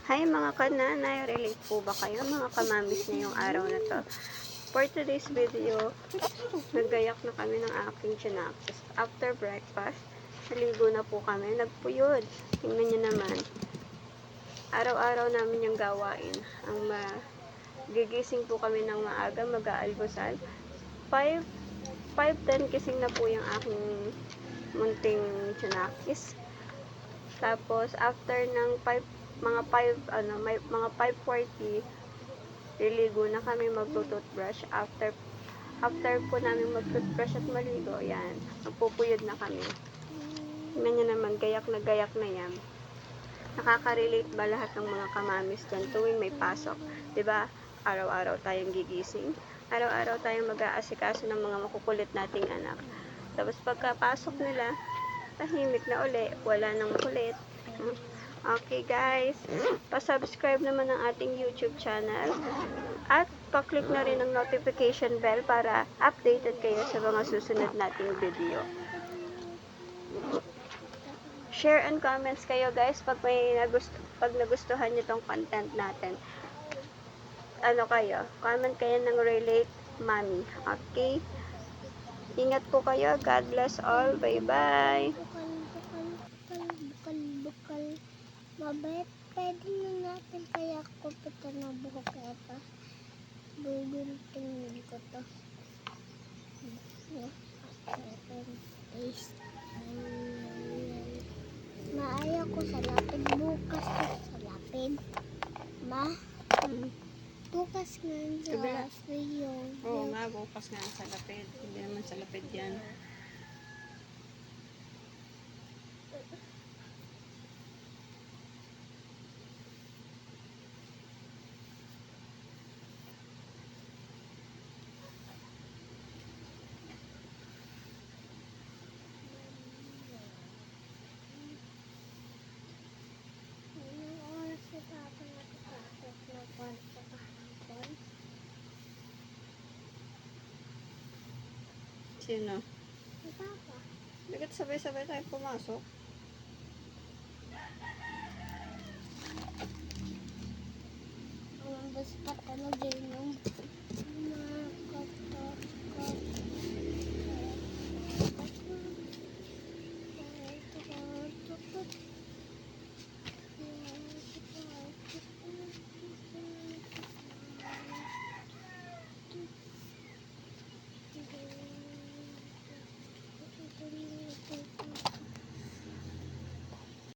Hi mga kananay, relate po ba kayo mga kamamis ngayong araw na to? For today's video, naggayak na kami ng aking chinakis. After breakfast, naligo na po kami, nagpuyod. Tingnan nyo naman. Araw-araw namin yung gawain. Gigising po kami ng maaga, mag-aalmusal. 5:10 kising na po yung aking munting chinakis. Tapos, after ng mga 5:40, liligo na kami, magto-toothbrush. After po namin mag-toothbrush at maligo, yan, magpupuyod na kami. Tingnan nyo naman, gayak na yan. Nakaka-relate ba lahat ng mga kamamis dyan tuwing may pasok? Diba? Araw-araw tayong gigising. Araw-araw tayong mag-aasikaso ng mga makukulit nating anak. Tapos pagkapasok nila, tahimik na uli, wala nang kulit. Okay guys, pa-subscribe naman ang ating YouTube channel at pa-click na rin ang notification bell para updated kayo sa mga susunod nating video. Share and comments kayo guys pag nagustuhan niyo tong content natin. Comment kayo ng relate mommy. Okay? Ingat po kayo. God bless all. Bye-bye. Bukal. Mabait. Pwede na natin kaya kupitan ng buhok na ito. Bubuntingin ko to. Maaya ko sa lapid. Bukas ko sa lapid. Bukas nga sa iyo. Oo nga, bukas nga sa lapid. Hindi naman sa lapid yan. Sino? Papa. Bakit sabay-sabay tayo pumasok?